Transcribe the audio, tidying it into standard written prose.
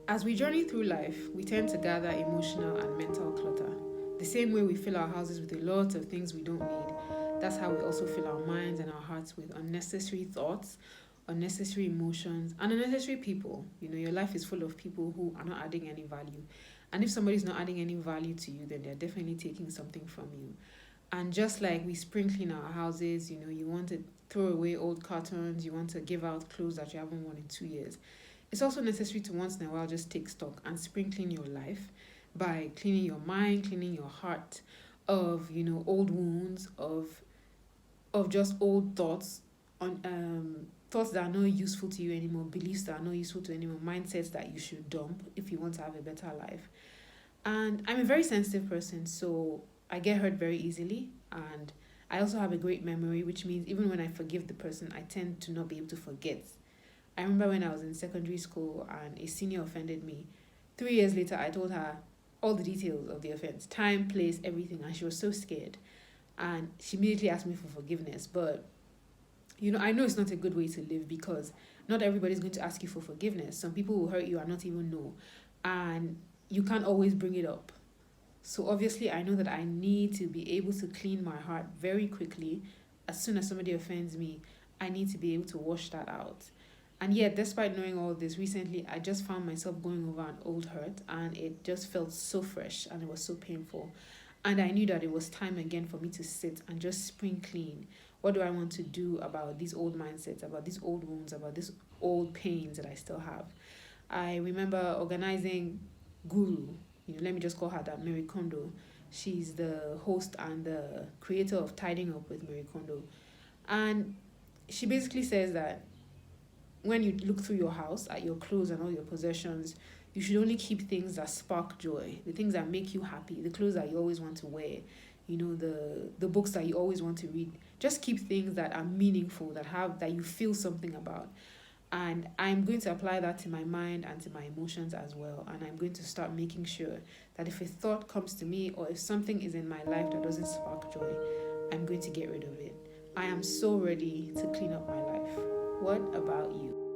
As we journey through life, we tend to gather emotional and mental clutter. The same way we fill our houses with a lot of things we don't need, that's how we also fill our minds and our hearts with unnecessary thoughts, unnecessary emotions, and unnecessary people. Your life is full of people who are not adding any value. And if somebody's not adding any value to you, then they're definitely taking something from you. And just like we spring clean our houses, you want to throw away old cartons, you want to give out clothes that you haven't worn in 2 years. It's also necessary to once in a while just take stock and spring clean your life by cleaning your mind, cleaning your heart of, old wounds, of just old thoughts, on thoughts that are not useful to you anymore, beliefs that are not useful to anyone, mindsets that you should dump if you want to have a better life. And I'm a very sensitive person, so I get hurt very easily. And I also have a great memory, which means even when I forgive the person, I tend to not be able to forget. I remember when I was in secondary school and a senior offended me. 3 years later, I told her all the details of the offense, time, place, everything, and she was so scared. And she immediately asked me for forgiveness. But, I know it's not a good way to live because not everybody's going to ask you for forgiveness. Some people will hurt you and not even know. And you can't always bring it up. So obviously, I know that I need to be able to clean my heart very quickly. As soon as somebody offends me, I need to be able to wash that out. And yet, despite knowing all this, recently I just found myself going over an old hurt and it just felt so fresh and it was so painful. And I knew that it was time again for me to sit and just spring clean. What do I want to do about these old mindsets, about these old wounds, about these old pains that I still have? I remember organizing Guru, let me just call her that, Mary Kondo. She's the host and the creator of Tiding Up with Mary Kondo. And she basically says that when you look through your house at your clothes and all your possessions, you should only keep things that spark joy, the things that make you happy, the clothes that you always want to wear, the books that you always want to read. Just keep things that are meaningful, that you feel something about. And I'm going to apply that to my mind and to my emotions as well. And I'm going to start making sure that if a thought comes to me or if something is in my life that doesn't spark joy, I'm going to get rid of it. I am so ready to clean up my life. What about you?